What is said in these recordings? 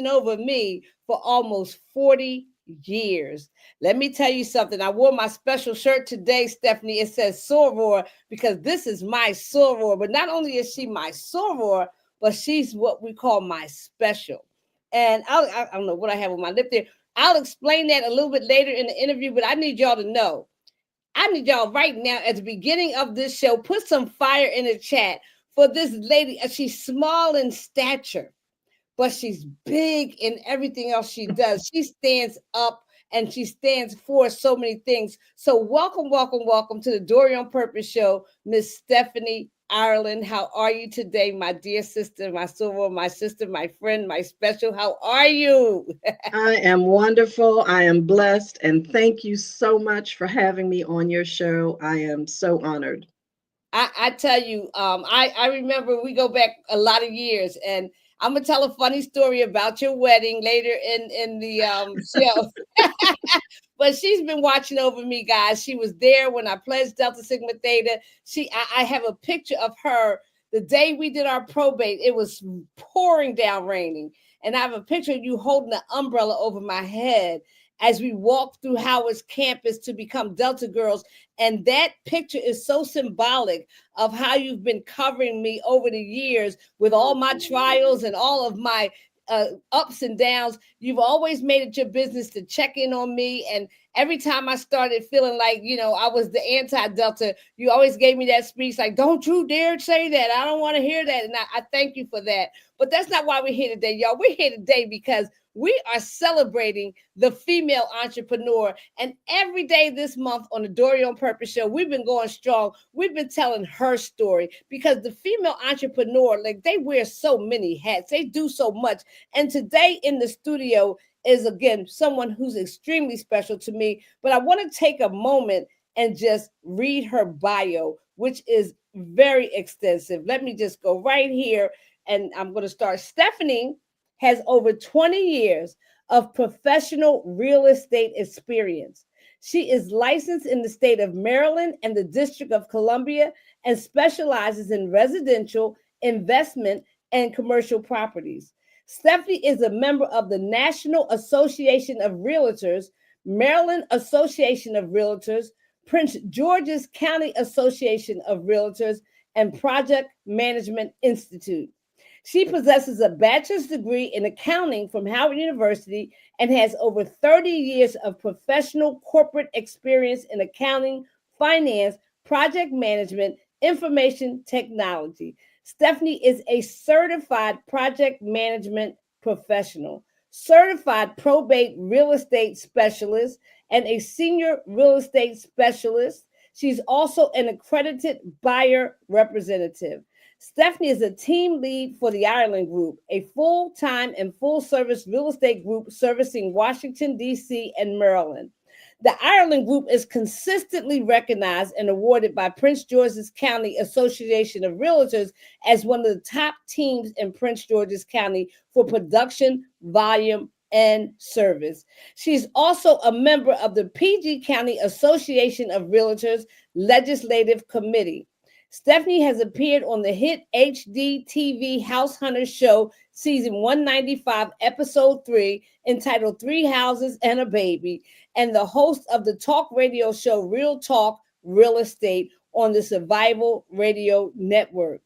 over me for almost 40 years. Let me tell you something. I wore my special shirt today, Stephanie. It says soror because this is my soror. But not only is she my soror, but she's what we call my special. And I don't know what I have on my lip there. I'll explain that a little bit later in the interview, but I need y'all to know. I need y'all right now at the beginning of this show, put some fire in the chat for this lady. She's small in stature, but she's big in everything else she does. She stands up and she stands for so many things. So welcome, welcome, welcome to the Dory on Purpose show, Miss Stephanie Ireland. How are you today, my dear sister, my silver, my sister, my friend, my special? How are you? I am wonderful. I am blessed. And thank you so much for having me on your show. I am so honored. I tell you, I remember we go back a lot of years, and I'm gonna tell a funny story about your wedding later in the show. But she's been watching over me, guys. She was there when I pledged Delta Sigma Theta. I have a picture of her the day we did our probate. It was pouring down raining, and I have a picture of you holding the umbrella over my head as we walked through Howard's campus to become Delta girls. And that picture is so symbolic of how you've been covering me over the years with all my trials and all of my ups and downs. You've always made it your business to check in on me. And every time I started feeling like, I was the anti-Delta, you always gave me that speech like, don't you dare say that. I don't want to hear that. And I thank you for that. But that's not why we're here today, y'all. We're here today because we are celebrating the female entrepreneur. And every day this month on the Dory on Purpose show, we've been going strong. We've been telling her story because the female entrepreneur, like, they wear so many hats. They do so much. And today in the studio is, again, someone who's extremely special to me. But I want to take a moment and just read her bio, which is very extensive. Let me just go right here. And I'm going to start. Stephanie has over 20 years of professional real estate experience. She is licensed in the state of Maryland and the District of Columbia and specializes in residential, investment, and commercial properties. Stephanie is a member of the National Association of Realtors, Maryland Association of Realtors, Prince George's County Association of Realtors, and Project Management Institute. She possesses a bachelor's degree in accounting from Howard University and has over 30 years of professional corporate experience in accounting, finance, project management, information technology. Stephanie is a certified project management professional, certified probate real estate specialist, and a senior real estate specialist. She's also an accredited buyer representative. Stephanie is a team lead for the Ireland Group, a full-time and full-service real estate group servicing Washington, D.C. and Maryland. The Ireland Group is consistently recognized and awarded by Prince George's County Association of Realtors as one of the top teams in Prince George's County for production, volume, and service. She's also a member of the PG County Association of Realtors Legislative Committee. Stephanie has appeared on the hit HGTV House Hunters show, season 195, episode 3, entitled 3 Houses and a Baby, and the host of the talk radio show Real Talk Real Estate on the Survival Radio Network,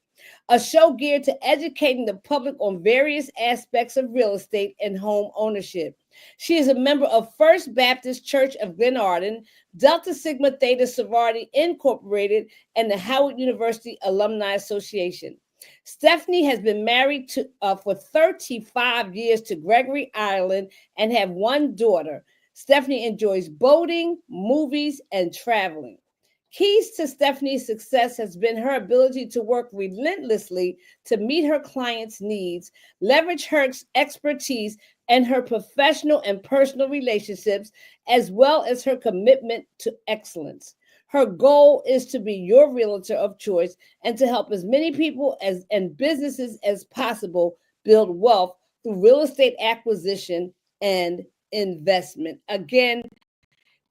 a show geared to educating the public on various aspects of real estate and home ownership. She is a member of First Baptist Church of Glenarden, Delta Sigma Theta Sorority Incorporated, and the Howard University Alumni Association. Stephanie has been married for 35 years to Gregory Ireland and have one daughter. Stephanie enjoys boating, movies, and traveling. Keys to Stephanie's success has been her ability to work relentlessly to meet her clients' needs, leverage her expertise and her professional and personal relationships, as well as her commitment to excellence. Her goal is to be your realtor of choice and to help as many people and businesses as possible build wealth through real estate acquisition and investment. Again,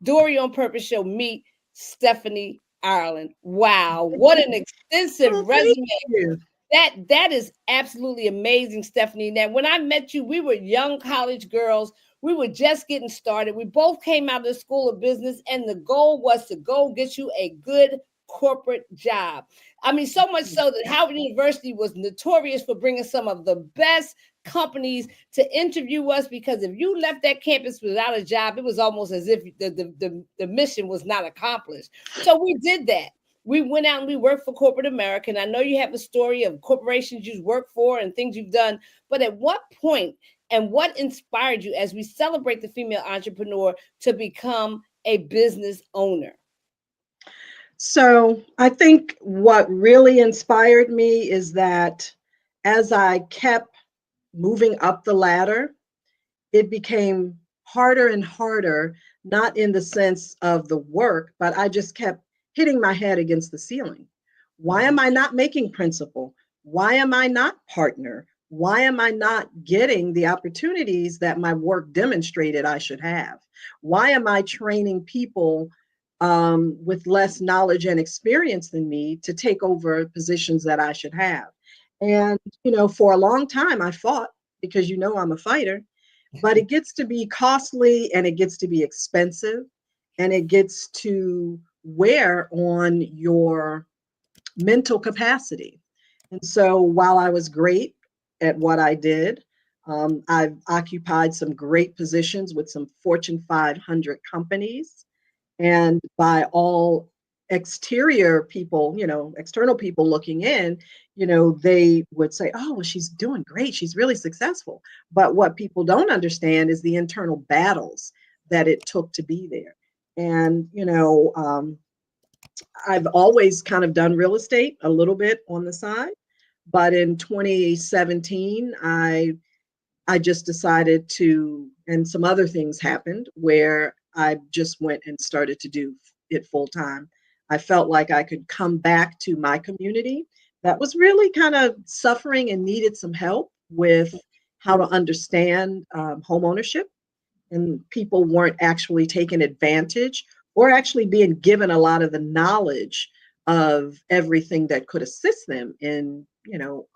Dory on Purpose show, meet Stephanie Ireland. Wow, what an extensive resume. That is absolutely amazing, Stephanie. Now, when I met you, we were young college girls. We were just getting started. We both came out of the School of Business, and the goal was to go get you a good corporate job. I mean, so much so that Howard University was notorious for bringing some of the best companies to interview us, because if you left that campus without a job, it was almost as if the mission was not accomplished. So we did that. We went out and we worked for corporate America. And I know you have a story of corporations you've worked for and things you've done. But at what point and what inspired you, as we celebrate the female entrepreneur, to become a business owner? So I think what really inspired me is that as I kept moving up the ladder, it became harder and harder, not in the sense of the work, but I just kept hitting my head against the ceiling. Why am I not making principal? Why am I not partner? Why am I not getting the opportunities that my work demonstrated I should have? Why am I training people with less knowledge and experience than me to take over positions that I should have? And, for a long time, I fought because, I'm a fighter, but it gets to be costly and it gets to be expensive and it gets to wear on your mental capacity. And so while I was great at what I did, I've occupied some great positions with some Fortune 500 companies. And by all exterior people, external people looking in, they would say, oh, well, she's doing great. She's really successful. But what people don't understand is the internal battles that it took to be there. And, I've always kind of done real estate a little bit on the side. But in 2017, I just decided to, and some other things happened where I just went and started to do it full time. I felt like I could come back to my community that was really kind of suffering and needed some help with how to understand home ownership, and people weren't actually taking advantage or actually being given a lot of the knowledge of everything that could assist them in,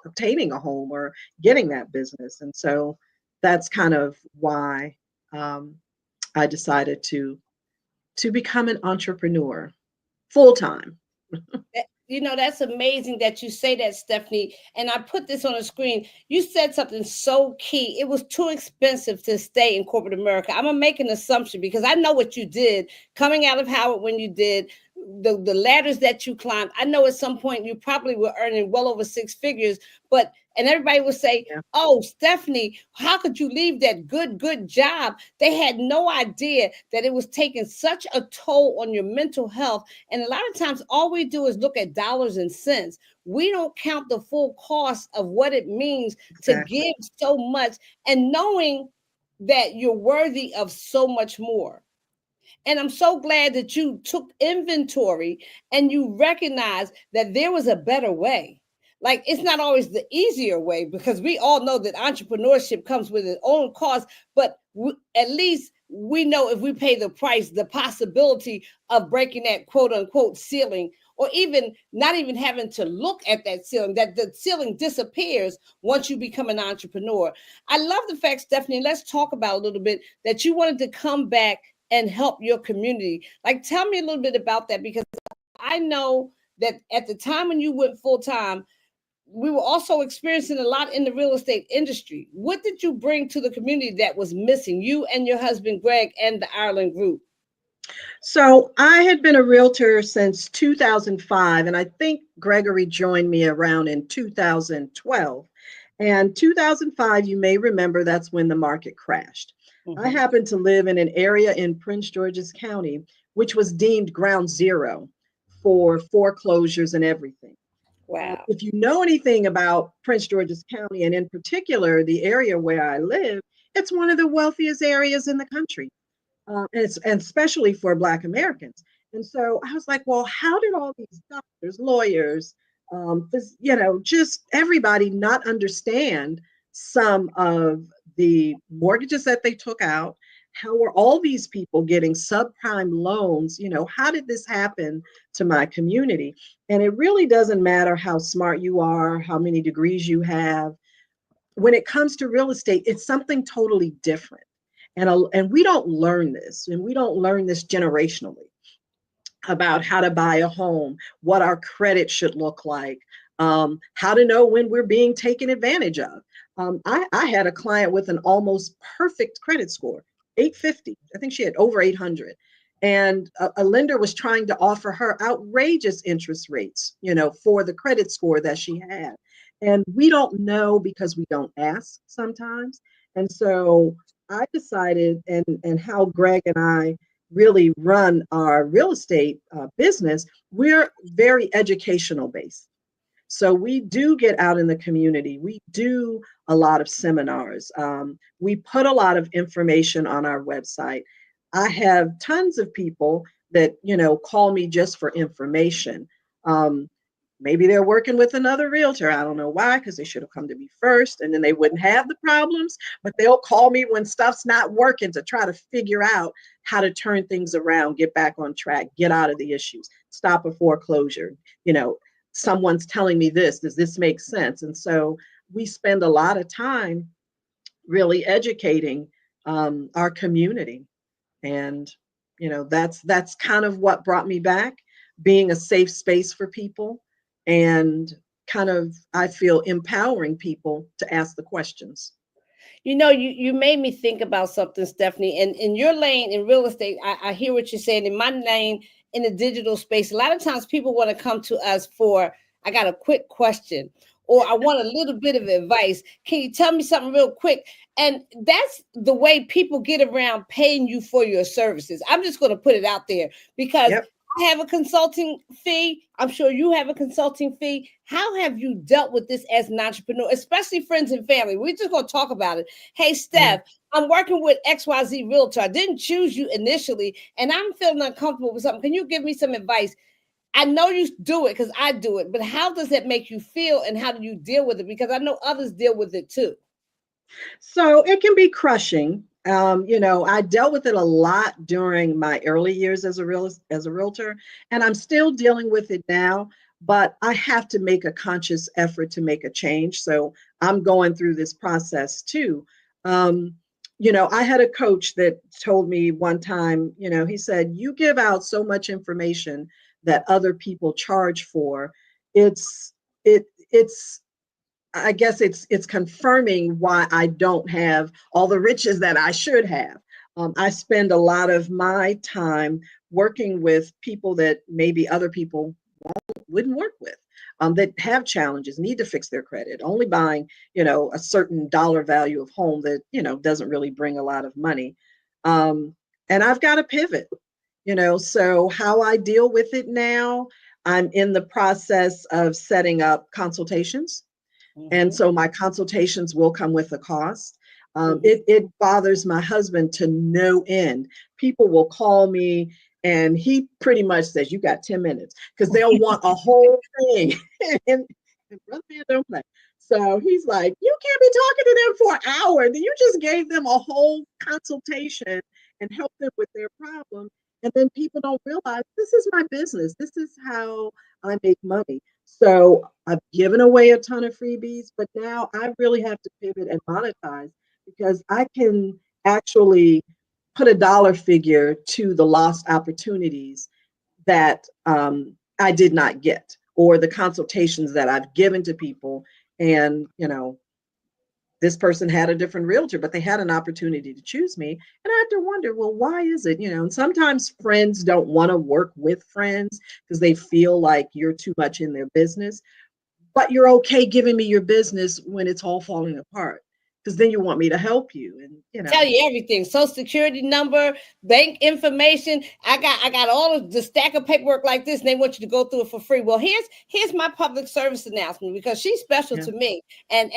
obtaining a home or getting that business. And so that's kind of why I decided to become an entrepreneur full time. That's amazing that you say that, Stephanie. And I put this on the screen. You said something so key. It was too expensive to stay in corporate America. I'm going to make an assumption because I know what you did coming out of Howard when you did the ladders that you climbed. I know at some point you probably were earning well over six figures, and everybody would say, Yeah. oh, Stephanie, how could you leave that good job? They had no idea that it was taking such a toll on your mental health. And a lot of times all we do is look at dollars and cents. We don't count the full cost of what it means to give so much, and knowing that you're worthy of so much more. And I'm so glad that you took inventory and you recognized that there was a better way. Like, it's not always the easier way, because we all know that entrepreneurship comes with its own cost, but at least we know if we pay the price, the possibility of breaking that quote unquote ceiling, or even not even having to look at that ceiling, that the ceiling disappears once you become an entrepreneur. I love the fact, Stephanie, let's talk about a little bit that you wanted to come back and help your community. Like, tell me a little bit about that, because I know that at the time when you went full time, we were also experiencing a lot in the real estate industry. What did you bring to the community that was missing, you and your husband, Greg, and the Ireland group? So I had been a realtor since 2005, and I think Gregory joined me around in 2012. And 2005, you may remember, that's when the market crashed. I happened to live in an area in Prince George's County, which was deemed ground zero for foreclosures and everything. Wow. If you know anything about Prince George's County, and in particular the area where I live, it's one of the wealthiest areas in the country, and especially for Black Americans. And so I was like, well, how did all these doctors, lawyers, just everybody not understand some of the mortgages that they took out, How are all these people getting subprime loans? How did this happen to my community? And it really doesn't matter how smart you are, how many degrees you have. When it comes to real estate, it's something totally different. And we don't learn this, and we don't learn this generationally about how to buy a home, what our credit should look like, how to know when we're being taken advantage of. I had a client with an almost perfect credit score, 850. I think she had over 800. And a lender was trying to offer her outrageous interest rates, for the credit score that she had. And we don't know because we don't ask sometimes. And so I decided, and how Greg and I really run our real estate business, we're very educational based. So we do get out in the community. We do a lot of seminars. We put a lot of information on our website. I have tons of people that, call me just for information. Maybe they're working with another realtor. I don't know why, because they should have come to me first and then they wouldn't have the problems. But they'll call me when stuff's not working to try to figure out how to turn things around, get back on track, get out of the issues, stop a foreclosure. Someone's telling me this, does this make sense? And so we spend a lot of time really educating our community. And, that's kind of what brought me back, being a safe space for people and kind of, I feel, empowering people to ask the questions. You made me think about something, Stephanie. And in your lane in real estate, I hear what you're saying. In my lane in the digital space, a lot of times people want to come to us for, I got a quick question, or I want a little bit of advice. Can you tell me something real quick? And that's the way people get around paying you for your services. I'm just going to put it out there because Yep. I have a consulting fee. I'm sure you have a consulting fee. How have you dealt with this as an entrepreneur, especially friends and family? We're just going to talk about it. Hey, Steph, I'm working with XYZ Realtor. I didn't choose you initially, and I'm feeling uncomfortable with something. Can you give me some advice? I know you do it because I do it, but how does that make you feel and how do you deal with it? Because I know others deal with it too. So it can be crushing. I dealt with it a lot during my early years as a realtor, and I'm still dealing with it now. But I have to make a conscious effort to make a change. So I'm going through this process too. I had a coach that told me one time, he said, "You give out so much information that other people charge for. It's it it's I guess it's confirming why I don't have all the riches that I should have." I spend a lot of my time working with people that maybe other people wouldn't work with, that have challenges, need to fix their credit, only buying, a certain dollar value of home that, doesn't really bring a lot of money. And I've got to pivot, so how I deal with it now, I'm in the process of setting up consultations. And so my consultations will come with a cost. It bothers my husband to no end. People will call me and he pretty much says, "You got 10 minutes," because they'll want a whole thing. and brother man don't play. So he's like, "You can't be talking to them for an hour. Then you just gave them a whole consultation and helped them with their problem." And then people don't realize this is my business. This is how I make money. So I've given away a ton of freebies, but now I really have to pivot and monetize because I can actually put a dollar figure to the lost opportunities that I did not get, or the consultations that I've given to people. And, this person had a different realtor, but they had an opportunity to choose me. And I have to wonder, well, why is it? And sometimes friends don't want to work with friends because they feel like you're too much in their business, but you're okay giving me your business when it's all falling apart, because then you want me to help you. And Tell you everything: social security number, bank information. I got all of the stack of paperwork like this, and they want you to go through it for free. Well, here's my public service announcement, because she's special to me, and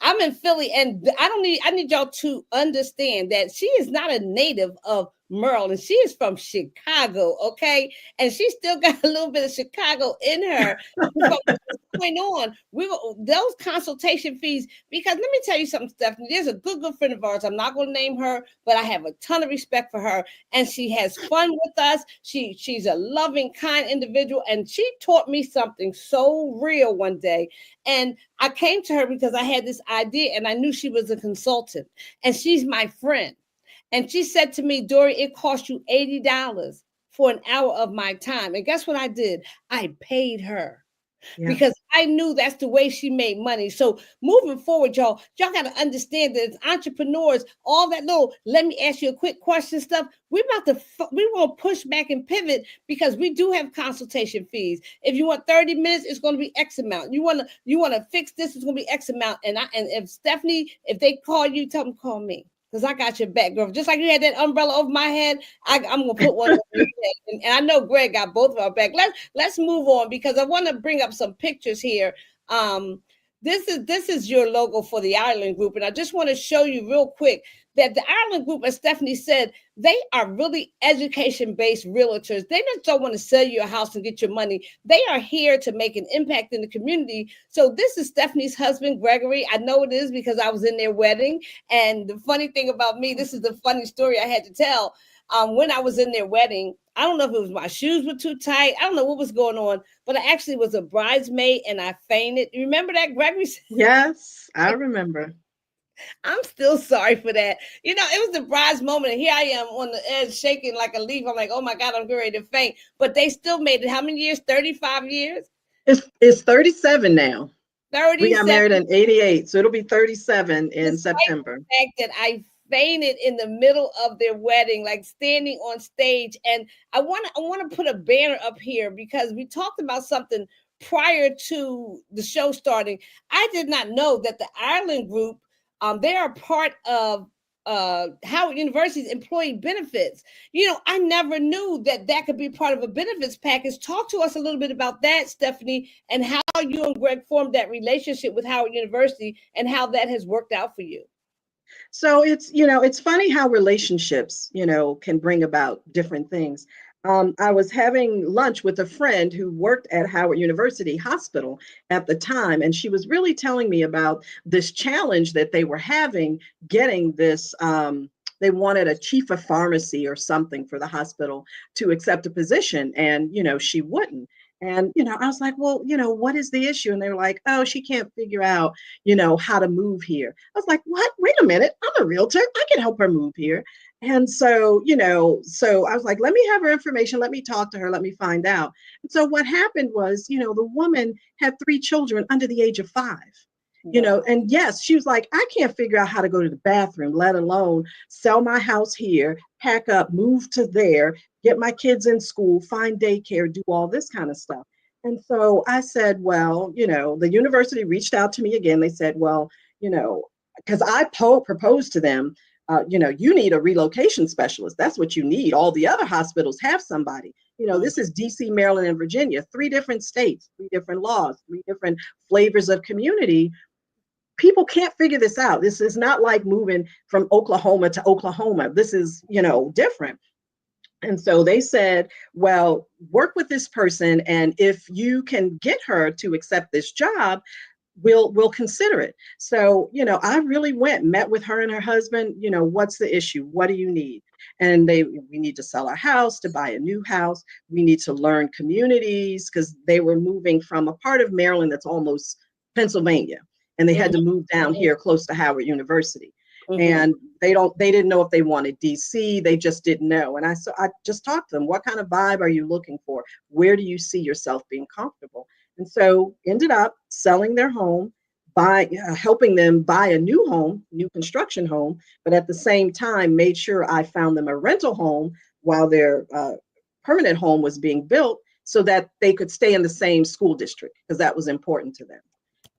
I'm in Philly, and I need y'all to understand that she is not a native of Maryland. She is from Chicago, okay? And she still got a little bit of Chicago in her. point on, those consultation fees, because let me tell you something, Stephanie, there's a good friend of ours. I'm not going to name her, but I have a ton of respect for her, and she has fun with us. She's a loving, kind individual, and she taught me something so real one day. And I came to her because I had this idea, and I knew she was a consultant, and she's my friend. And she said to me, Dory, it cost you $80 for an hour of my time. And guess what I did? I paid her. Yeah. Because I knew that's the way she made money. So moving forward, y'all got to understand that as entrepreneurs, all that little, let me ask you a quick question stuff, we want to push back and pivot, because we do have consultation fees. If you want 30 minutes, it's going to be X amount. You want to fix this, it's going to be X amount. And if Stephanie, if they call you, tell them call me. Because I got your back, girl. Just like you had that umbrella over my head, I'm gonna put one over your head. And I know Greg got both of our back. Let's move on, because I want to bring up some pictures here. This is your logo for the Ireland Group, and I just want to show you real quick that the Ireland Group, as Stephanie said, they are really education-based realtors. They just don't want to sell you a house and get your money. They are here to make an impact in the community. So this is Stephanie's husband, Gregory. I know it is because I was in their wedding. And the funny thing about me, this is the funny story I had to tell. When I was in their wedding, I don't know if it was my shoes were too tight. I don't know what was going on, but I actually was a bridesmaid and I fainted. You remember that, Gregory? Yes, I remember. I'm still sorry for that. You know, it was the bride's moment, and here I am on the edge shaking like a leaf. I'm like, oh my God, I'm getting ready to faint. But they still made it. How many years? 35 years? It's 37 now. 37. We got married in 88, so it'll be 37 in September. The fact that I fainted in the middle of their wedding, like standing on stage. And I want to put a banner up here, because we talked about something prior to the show starting. I did not know that the Ireland Group, they are part of Howard University's employee benefits. You know, I never knew that could be part of a benefits package. Talk to us a little bit about that, Stephanie, and how you and Greg formed that relationship with Howard University and how that has worked out for you. So it's funny how relationships, can bring about different things. I was having lunch with a friend who worked at Howard University Hospital at the time, and she was really telling me about this challenge that they were having getting this. They wanted a chief of pharmacy or something for the hospital to accept a position, and she wouldn't. And I was like, well, what is the issue? And they were like, oh, she can't figure out, how to move here. I was like, what? Wait a minute, I'm a realtor. I can help her move here. And so, so I was like, let me have her information. Let me talk to her. Let me find out. And so what happened was, the woman had 3 children under the age of 5. Wow. And yes, she was like, I can't figure out how to go to the bathroom, let alone sell my house here, pack up, move to there, get my kids in school, find daycare, do all this kind of stuff. And so I said, well, the university reached out to me again. They said, well, because I proposed to them, you need a relocation specialist. That's what you need. All the other hospitals have somebody. This is DC, Maryland, and Virginia, 3 different states, 3 different laws, 3 different flavors of community. People can't figure this out. This is not like moving from Oklahoma to Oklahoma. This is, different. And so they said, well, work with this person. And if you can get her to accept this job, we'll consider it. So, I really met with her and her husband. What's the issue? What do you need? And we need to sell our house, to buy a new house. We need to learn communities, because they were moving from a part of Maryland that's almost Pennsylvania. And they had to move down here close to Howard University. Mm-hmm. And they didn't know if they wanted DC. They just didn't know. And I just talked to them. What kind of vibe are you looking for? Where do you see yourself being comfortable? And so ended up selling their home, helping them buy a new construction home, but at the same time made sure I found them a rental home while their permanent home was being built, so that they could stay in the same school district, because that was important to them.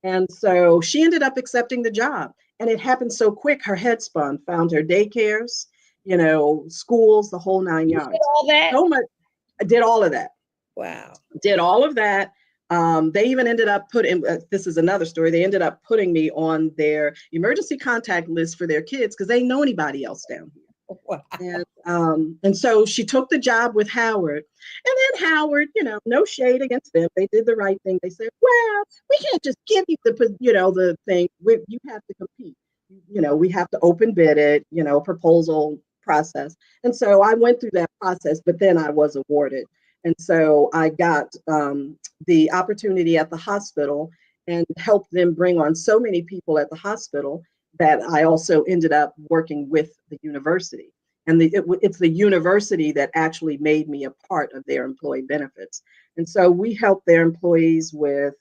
And so she ended up accepting the job, and it happened so quick. Her head spun, found her daycares, schools, the whole 9 yards. Did all that? So much. I did all of that. Wow. Did all of that. They even ended up this is another story. They ended up putting me on their emergency contact list for their kids, because they know anybody else down here. Wow. And so she took the job with Howard. And then Howard, no shade against them. They did the right thing. They said, well, we can't just give you the thing. You have to compete. We have to open bid it, proposal process. And so I went through that process, but then I was awarded. And so I got the opportunity at the hospital and helped them bring on so many people at the hospital that I also ended up working with the university. And it's the university that actually made me a part of their employee benefits. And so we help their employees with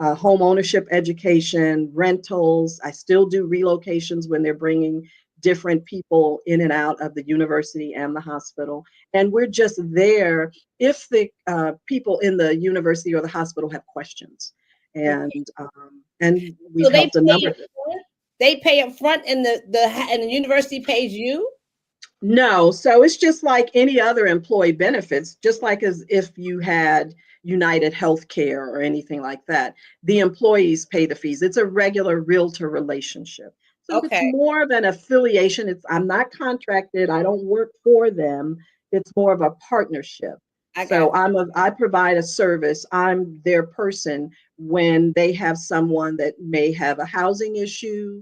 home ownership education, rentals. I still do relocations when they're bringing different people in and out of the university and the hospital. And we're just there if the people in the university or the hospital have questions. And we've So they helped a number. They pay up front, and the university pays you? No, so it's just like any other employee benefits, just like as if you had United Healthcare or anything like that. The employees pay the fees. It's a regular realtor relationship. So it's Okay. more of an affiliation. I'm not contracted. I don't work for them. It's more of a partnership. So I provide a service. I'm their person when they have someone that may have a housing issue,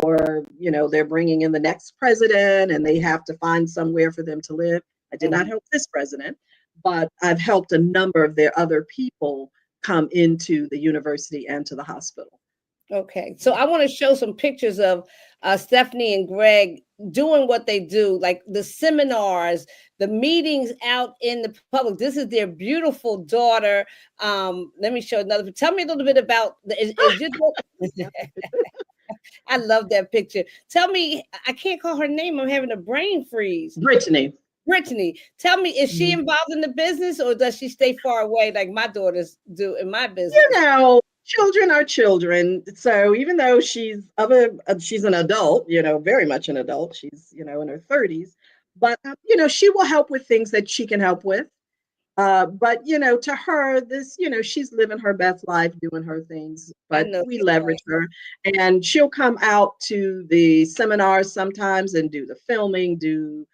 or they're bringing in the next president and they have to find somewhere for them to live. I did not help this president, but I've helped a number of their other people come into the university and to the hospital. Okay, so I want to show some pictures of Stephanie and Greg doing what they do, like the seminars, the meetings out in the public. This is their beautiful daughter. Let me show another. Tell me a little bit about I love that picture. Tell me, I can't call her name. I'm having a brain freeze. Brittany. Tell me, is she involved in the business, or does she stay far away like my daughters do in my business? Children are children. So even though she's an adult, very much an adult, she's, in her 30s, but, she will help with things that she can help with. But, to her, she's living her best life, doing her things, but we leverage her, and she'll come out to the seminars sometimes and do the filming, do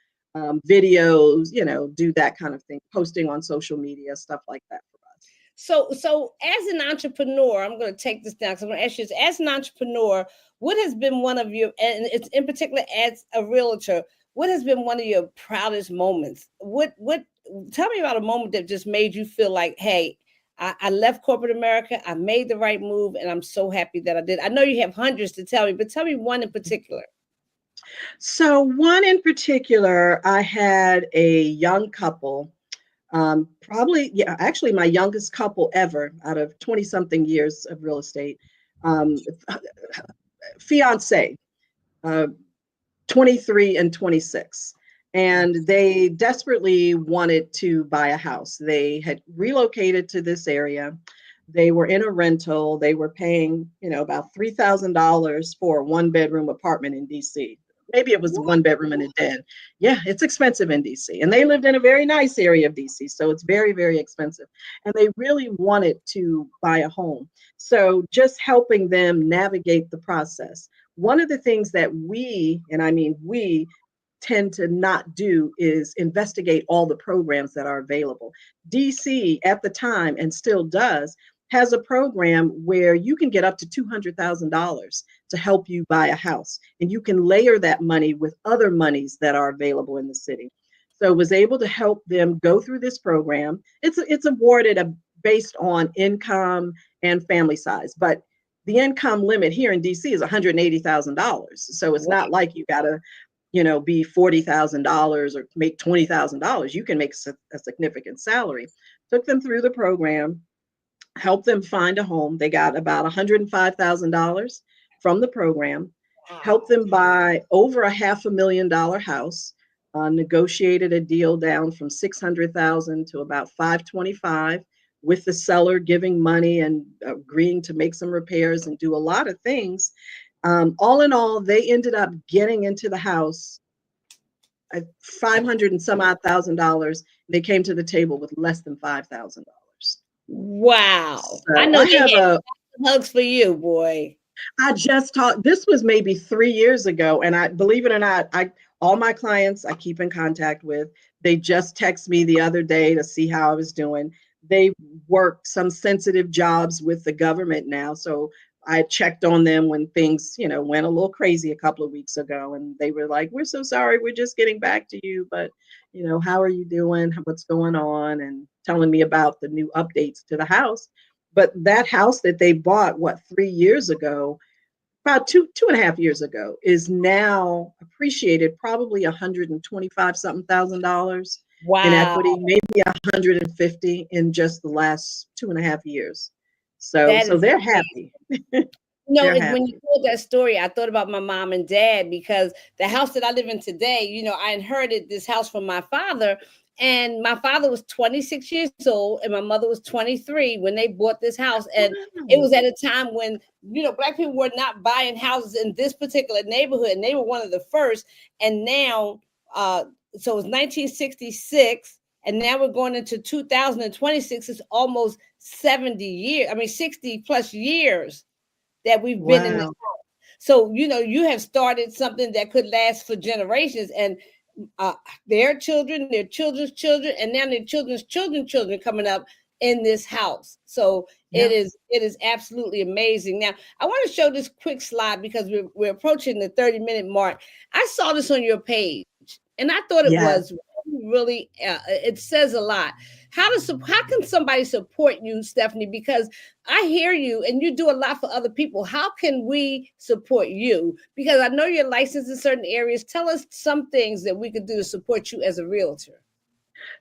videos, do that kind of thing, posting on social media, stuff like that for us. So as an entrepreneur, I'm going to take this down because I'm going to ask you this. As an entrepreneur, what has been one of your, and it's in particular as a realtor, what has been one of your proudest moments? Tell me about a moment that just made you feel like, hey, I left corporate America, I made the right move, and I'm so happy that I did. I know you have hundreds to tell me, but tell me one in particular. So one in particular, I had a young couple, actually my youngest couple ever out of 20 something years of real estate, fiance, 23 and 26. And they desperately wanted to buy a house. They had relocated to this area. They were in a rental. They were paying, about $3,000 for a 1-bedroom apartment in DC. Maybe it was 1 bedroom and a den. Yeah, it's expensive in DC. And they lived in a very nice area of DC. So it's very, very expensive. And they really wanted to buy a home. So just helping them navigate the process. One of the things that we tend to not do is investigate all the programs that are available. DC at the time, and still does, has a program where you can get up to $200,000 to help you buy a house. And you can layer that money with other monies that are available in the city. So was able to help them go through this program. It's awarded based on income and family size, but the income limit here in DC is $180,000. So it's not like you gotta, be $40,000 or make $20,000. You can make a significant salary. Took them through the program, helped them find a home. They got about $105,000 from the program, helped them buy over a $500,000 house, negotiated a deal down from $600,000 to about $525,000, with the seller giving money and agreeing to make some repairs and do a lot of things. All in all, they ended up getting into the house $500 and some odd $1,000. They came to the table with less than $5,000. Wow. So I know they have hugs for you, boy. I just talked, this was maybe 3 years ago. And I believe it or not, all my clients I keep in contact with, they just text me the other day to see how I was doing. They work some sensitive jobs with the government now. So I checked on them when things, went a little crazy a couple of weeks ago. And they were like, we're so sorry, we're just getting back to you. But, how are you doing? What's going on? And telling me about the new updates to the house. But that house that they bought, 3 years ago, about 2.5 years ago, is now appreciated probably 125 something thousand dollars in Wow. equity, maybe 150 in just the last 2.5 years. So That so is they're amazing. happy. No, They're when you happy. told that story, I thought about my mom and dad because the house that I live in today, I inherited this house from my father, and my father was 26 years old and my mother was 23 when they bought this house. And it Wow. was at a time when, Black people were not buying houses in this particular neighborhood, and they were one of the first. And now, so it was 1966, and now we're going into 2026. It's almost 70 years, I mean, 60 plus years that we've been in this. Wow. So, you have started something that could last for generations, and uh, their children, their children's children, and now their children's children coming up in this house. So Yeah. it is absolutely amazing. Now, I want to show this quick slide because we're approaching the 30-minute mark. I saw this on your page, and I thought it Yes. was really, it says a lot. How can somebody support you, Stephanie? Because I hear you and you do a lot for other people. How can we support you? Because I know you're licensed in certain areas. Tell us some things that we could do to support you as a realtor.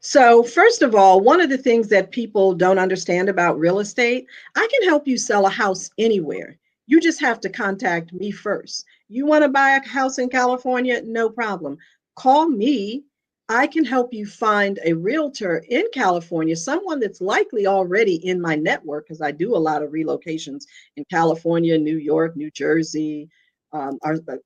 So, first of all, one of the things that people don't understand about real estate, I can help you sell a house anywhere. You just have to contact me first. You want to buy a house in California? No problem. Call me. I can help you find a realtor in California, someone that's likely already in my network, because I do a lot of relocations in California, New York, New Jersey,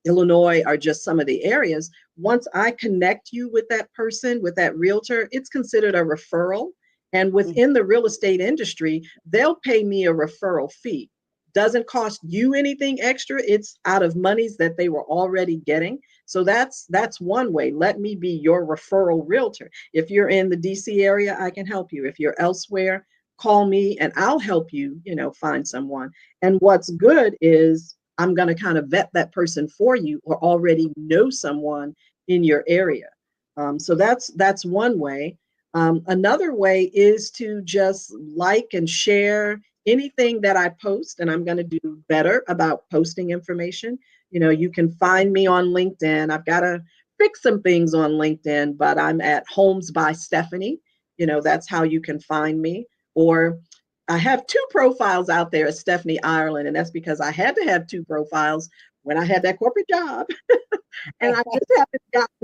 Illinois are just some of the areas. Once I connect you with that person, with that realtor, it's considered a referral. And within the real estate industry, they'll pay me a referral fee. Doesn't cost you anything extra. It's out of monies that they were already getting. So that's one way. Let me be your referral realtor. If you're in the DC area, I can help you. If you're elsewhere, call me and I'll help you, find someone. And what's good is I'm going to kind of vet that person for you or already know someone in your area. So that's one way. Another way is to just like and share anything that I post, and I'm going to do better about posting information. You can find me on LinkedIn. I've got to fix some things on LinkedIn, but I'm at Homes by Stephanie. That's how you can find me. Or I have two profiles out there as Stephanie Ireland, and that's because I had to have two profiles when I had that corporate job. And I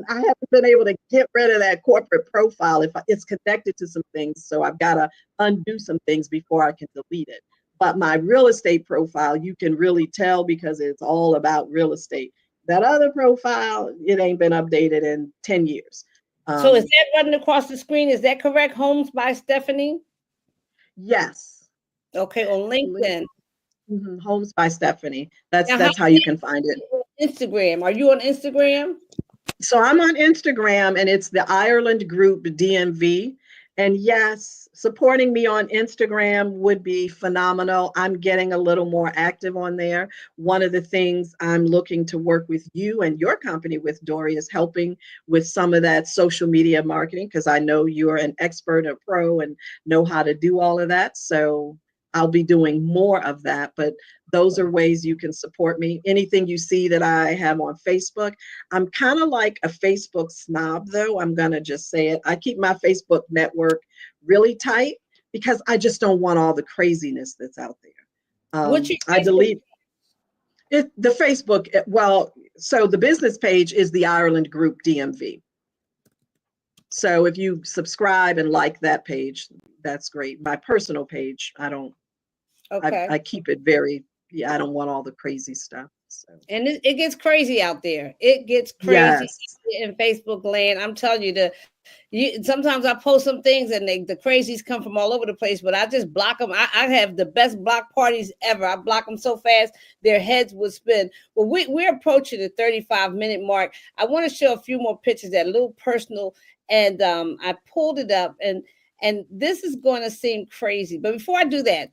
haven't been able to get rid of that corporate profile if it's connected to some things. So I've got to undo some things before I can delete it. But my real estate profile, you can really tell because it's all about real estate. That other profile, it ain't been updated in 10 years. So is that running across the screen? Is that correct? Homes by Stephanie? Yes. Okay, on LinkedIn. Homes by Stephanie. Now, That's how you can find it. Instagram. Are you on Instagram? So I'm on Instagram and it's the Ireland Group DMV. And yes, supporting me on Instagram would be phenomenal. I'm getting a little more active on there. One of the things I'm looking to work with you and your company with, Dory, is helping with some of that social media marketing because I know you're an expert, a pro, and know how to do all of that. So I'll be doing more of that. But those are ways you can support me. Anything you see that I have on Facebook. I'm kind of like a Facebook snob, though. I'm going to just say it. I keep my Facebook network really tight because I just don't want all the craziness that's out there. What's your I Facebook? delete it. The Facebook, well, so the business page is the Ireland Group DMV. So if you subscribe and like that page, that's great. My personal page, I don't, Okay. I keep it very, I don't want all the crazy stuff. So And it gets crazy out there. It gets crazy. yes, in Facebook land. I'm telling you, sometimes I post some things and the crazies come from all over the place, but I just block them. I have the best block parties ever. I block them so fast their heads would spin. Well, we're approaching the 35-minute mark. I want to show a few more pictures that are a little personal, and I pulled it up, and this is going to seem crazy, but before I do that,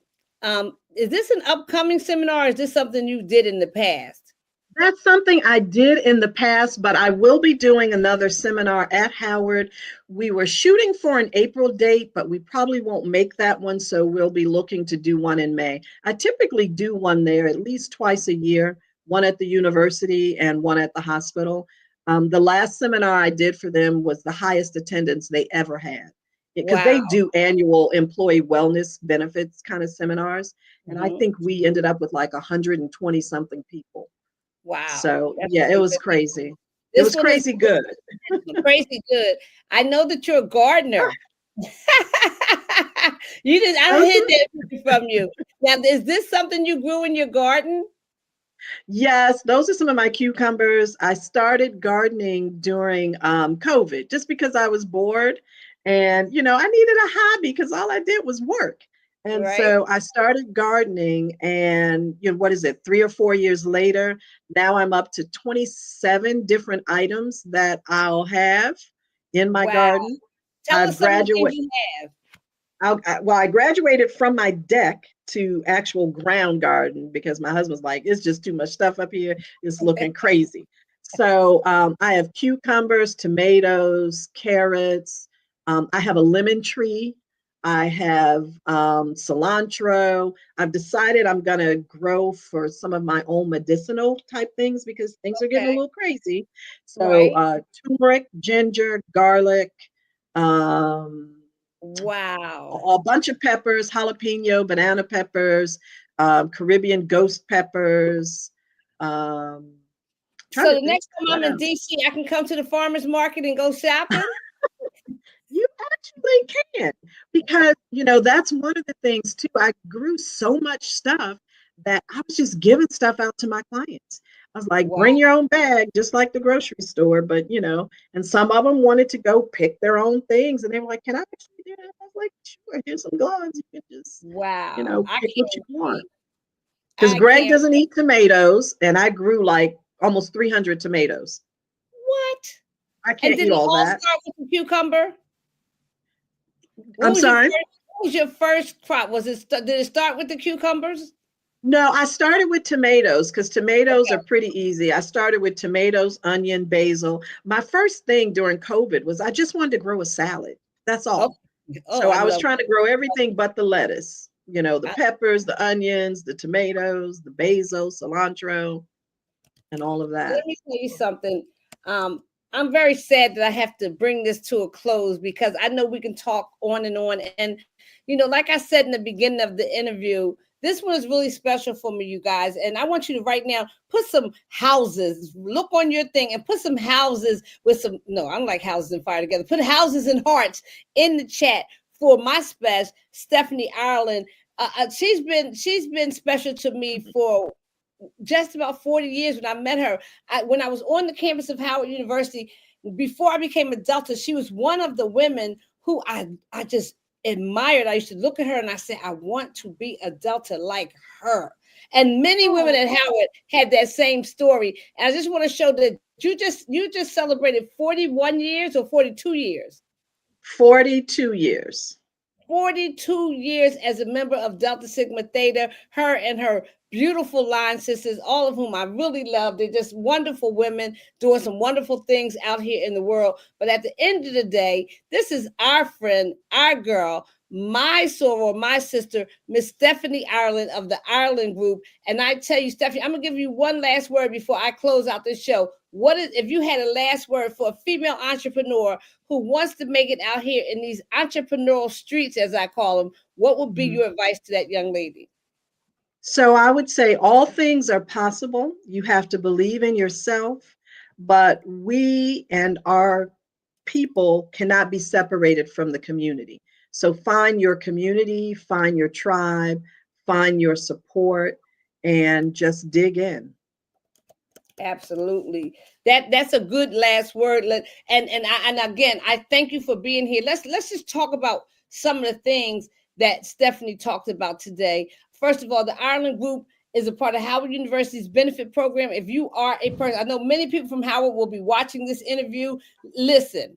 is this an upcoming seminar, or is this something you did in the past? That's something I did in the past, but I will be doing another seminar at Howard. We were shooting for an April date, but we probably won't make that one, so we'll be looking to do one in May. I typically do one there at least twice a year, one at the university and one at the hospital. The last seminar I did for them was the highest attendance they ever had, because Wow. they do annual employee wellness benefits kind of seminars. And I think we ended up with like 120 something people. Wow. So That's yeah, really it was good. crazy. It This was one is crazy good. crazy good. I know that you're a gardener. You didn't. I hid that from you. Now, is this something you grew in your garden? Yes, those are some of my cucumbers. I started gardening during COVID just because I was bored, and you know, I needed a hobby because all I did was work. And Right. so I started gardening, and you know, what is it, 3 or 4 years later, now I'm up to 27 different items that I'll have in my Wow. garden. Tell I've us some of the things graduated. you have. Well, I graduated from my deck to actual ground garden because my husband's like, it's just too much stuff up here. It's looking crazy. So I have cucumbers, tomatoes, carrots. I have a lemon tree. I have cilantro. I've decided I'm going to grow for some of my own medicinal type things because things are getting a Okay. little crazy. So Right. turmeric, ginger, garlic, um, Wow. a bunch of peppers, jalapeno, banana peppers, Caribbean ghost peppers. Um, Trying So to the think next time what I'm in else. DC, I can come to the farmers market and go shopping. You actually can, because you know that's one of the things too. I grew so much stuff that I was just giving stuff out to my clients. I was like, Wow. bring your own bag, just like the grocery store. But you know, and some of them wanted to go pick their own things, and they were like, "Can I actually do that?" I was like, "Sure. Here's some gloves. You can just, you Wow. know, I pick what you can't want." wait. Because I Greg can't. doesn't eat tomatoes, and I grew like almost 300 tomatoes. What? I And can't did eat it all all that. start with the cucumber? I'm sorry. What was your first crop? Did it start with the cucumbers? No, I started with tomatoes because tomatoes Okay. are pretty easy. I started with tomatoes, onion, basil. My first thing during COVID was I just wanted to grow a salad. That's Oh, all. oh, So I I was love trying to grow everything but the lettuce, you know, the I, peppers, the onions, the tomatoes, the basil, cilantro, and all of that. let me tell you something. Um, I'm very sad that I have to bring this to a close because I know we can talk on and on. And, like I said in the beginning of the interview, this one is really special for me, you guys. And I want you to right now put some houses, look on your thing and put some houses with some, no, I don't like houses and fire together. Put houses and hearts in the chat for my special, Stephanie Ireland. She's been special to me for just about 40 years when I met her. When I was on the campus of Howard University, before I became a Delta, she was one of the women who I just admired. I used to look at her and I said, I want to be a Delta like her. And many women at Howard had that same story. And I just want to show that you just celebrated 41 years or 42 years. 42 years. 42 years as a member of Delta Sigma Theta, her and her beautiful line sisters, all of whom I really love. They're just wonderful women doing some wonderful things out here in the world. But at the end of the day, this is our friend, our girl, my soror, my sister, Miss Stephanie Ireland of the Ireland Group. And I tell you, Stephanie, I'm going to give you one last word before I close out this show. If you had a last word for a female entrepreneur who wants to make it out here in these entrepreneurial streets, as I call them, what would be your advice to that young lady? So I would say all things are possible. You have to believe in yourself, but we and our people cannot be separated from the community. So find your community, find your tribe, find your support, and just dig in. Absolutely. That's a good last word. And again, I thank you for being here. Let's just talk about some of the things that Stephanie talked about today. First of all, the Ireland Group is a part of Howard University's benefit program. If you are a person, I know many people from Howard will be watching this interview. Listen,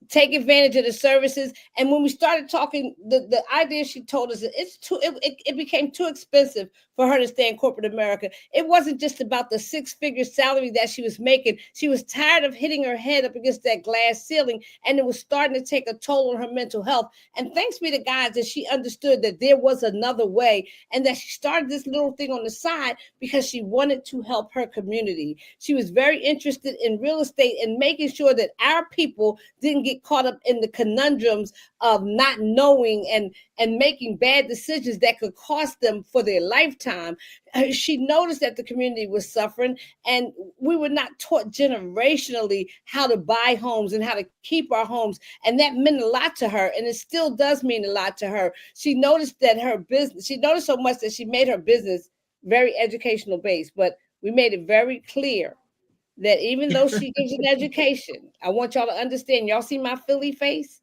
take advantage of the services. And when we started talking, the idea she told us that it became too expensive for her to stay in corporate America. It wasn't just about the 6-figure salary that she was making. She was tired of hitting her head up against that glass ceiling, and it was starting to take a toll on her mental health. And thanks be to God that she understood that there was another way, and that she started this little thing on the side because she wanted to help her community. She was very interested in real estate and making sure that our people didn't get caught up in the conundrums of not knowing and making bad decisions that could cost them for their lifetime. She noticed that the community was suffering, and we were not taught generationally how to buy homes and how to keep our homes. And that meant a lot to her, and it still does mean a lot to her. She noticed that she noticed so much that she made her business very educational based, but we made it very clear that even though she gives an education, I want y'all to understand, y'all see my Philly face?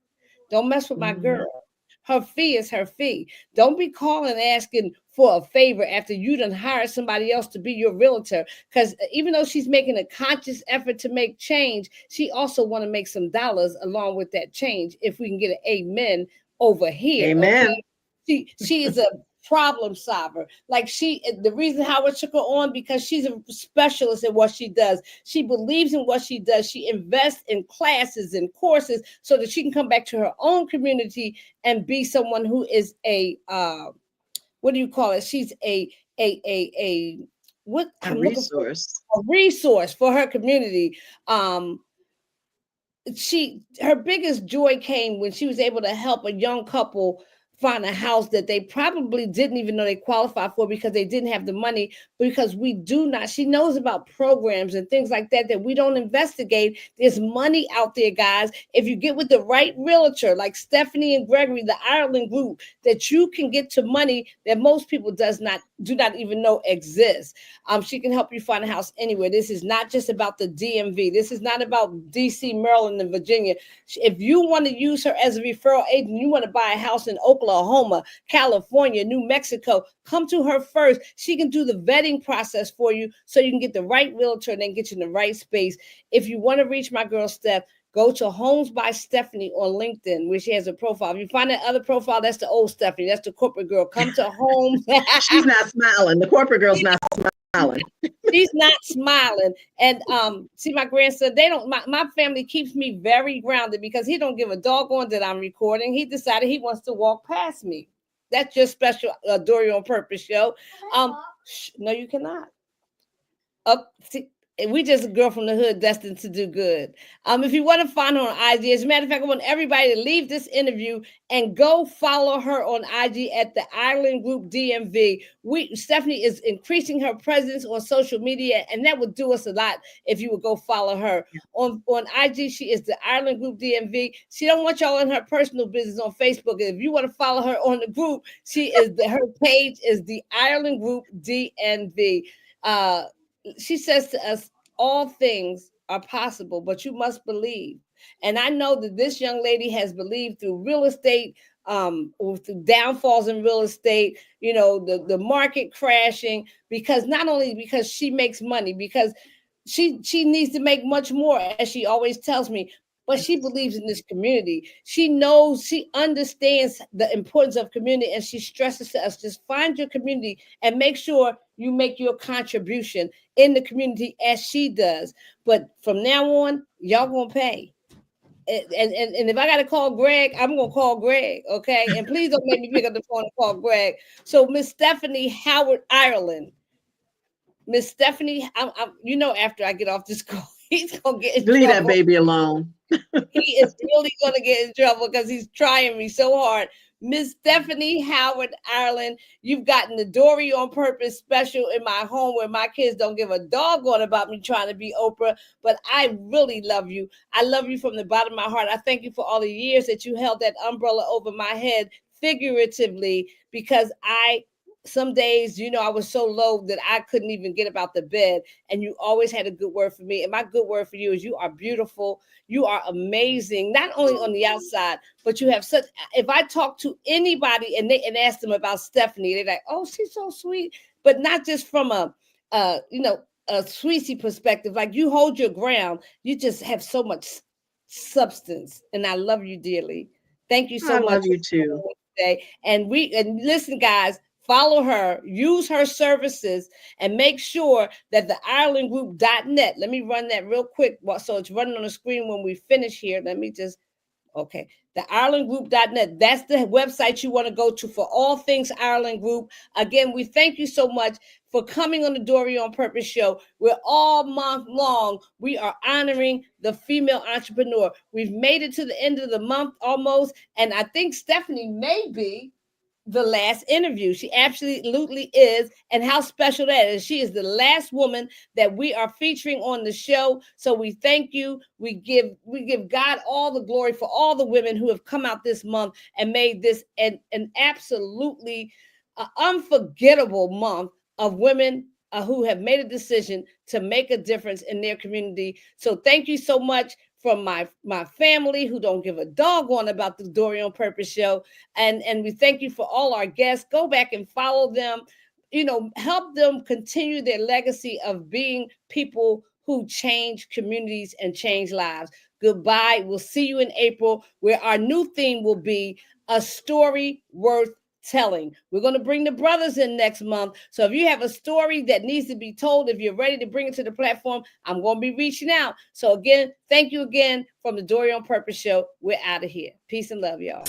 Don't mess with my girl. Her fee is her fee. Don't be calling asking for a favor after you done hired somebody else to be your realtor. Because even though she's making a conscious effort to make change, she also want to make some dollars along with that change. If we can get an amen over here. Amen. Okay? She is a problem solver. Like the reason Howard took her on, because she's a specialist in what she does. She believes in what she does. She invests in classes and courses so that she can come back to her own community and be someone who is a what do you call it? She's a resource. A resource for her community. Her biggest joy came when she was able to help a young couple find a house that they probably didn't even know they qualified for because they didn't have the money, because she knows about programs and things like that we don't investigate. There's money out there, guys. If you get with the right realtor, like Stephanie and Gregory, the Ireland Group, that you can get to money that most people do not even know exists. She can help you find a house anywhere. This is not just about the DMV. This is not about DC, Maryland, and Virginia. If you want to use her as a referral agent, you want to buy a house in Oklahoma, California, New Mexico, come to her first. She can do the vetting process for you so you can get the right realtor and then get you in the right space. If you want to reach my girl Steph, go to Homes by Stephanie on LinkedIn, where she has a profile. If you find that other profile, that's the old Stephanie. That's the corporate girl. Come to Homes. She's not smiling. The corporate girl's not smiling. She's not smiling. And see, my grandson, my family keeps me very grounded because he don't give a doggone that I'm recording. He decided he wants to walk past me. That's your special Dory on Purpose show. No, you cannot. See, we just a girl from the hood destined to do good. If you want to find her on IG, as a matter of fact, I want everybody to leave this interview and go follow her on IG at the Ireland Group DMV. Stephanie is increasing her presence on social media, and that would do us a lot if you would go follow her. On IG, she is the Ireland Group DMV. She don't want y'all in her personal business on Facebook. If you want to follow her on the group, her page is the Ireland Group DMV. She says to us, all things are possible, but you must believe. And I know that this young lady has believed through real estate, through downfalls in real estate, the market crashing, because not only because she makes money, because she needs to make much more, as she always tells me, but she believes in this community. She understands the importance of community, and she stresses to us, just find your community and make sure you make your contribution in the community as she does. But from now on, y'all gonna pay. And if I got to call Greg, I'm going to call Greg, okay? And please don't make me pick up the phone and call Greg. So Miss Stephanie Howard, Ireland. Miss Stephanie, after I get off this call, he's going to get in trouble. Leave that baby alone. He is really going to get in trouble because he's trying me so hard. Miss Stephanie Howard, Ireland, you've gotten the Dory on Purpose special in my home where my kids don't give a doggone about me trying to be Oprah, but I really love you. I love you from the bottom of my heart. I thank you for all the years that you held that umbrella over my head figuratively, because I some days, I was so low that I couldn't even get up out the bed. And you always had a good word for me. And my good word for you is you are beautiful. You are amazing, not only on the outside, but you have such. If I talk to anybody and ask them about Stephanie, they're like, "Oh, she's so sweet," but not just from a sweetie perspective. Like, you hold your ground. You just have so much substance, and I love you dearly. Thank you so I much love you too. today. And listen, guys, follow her, use her services, and make sure that the IrelandGroup.net. Let me run that real quick. So it's running on the screen when we finish here. Let me just. Okay. The IrelandGroup.net. That's the website you want to go to for all things Ireland Group. Again, we thank you so much for coming on the Dory on Purpose show. We're all month long. We are honoring the female entrepreneur. We've made it to the end of the month almost. And I think Stephanie may be the last interview. She absolutely is. And how special that is. She is the last woman that we are featuring on the show. So we thank you. We give God all the glory for all the women who have come out this month and made this an absolutely unforgettable month of women who have made a decision to make a difference in their community. So thank you so much from my family who don't give a doggone about the Dory on Purpose show. And we thank you for all our guests. Go back and follow them, help them continue their legacy of being people who change communities and change lives. Goodbye. We'll see you in April, where our new theme will be a story worth telling. We're going to bring the brothers in next month. So if you have a story that needs to be told, if you're ready to bring it to the platform, I'm going to be reaching out. So again, thank you again from the Dory on Purpose show. We're out of here. Peace and love, y'all.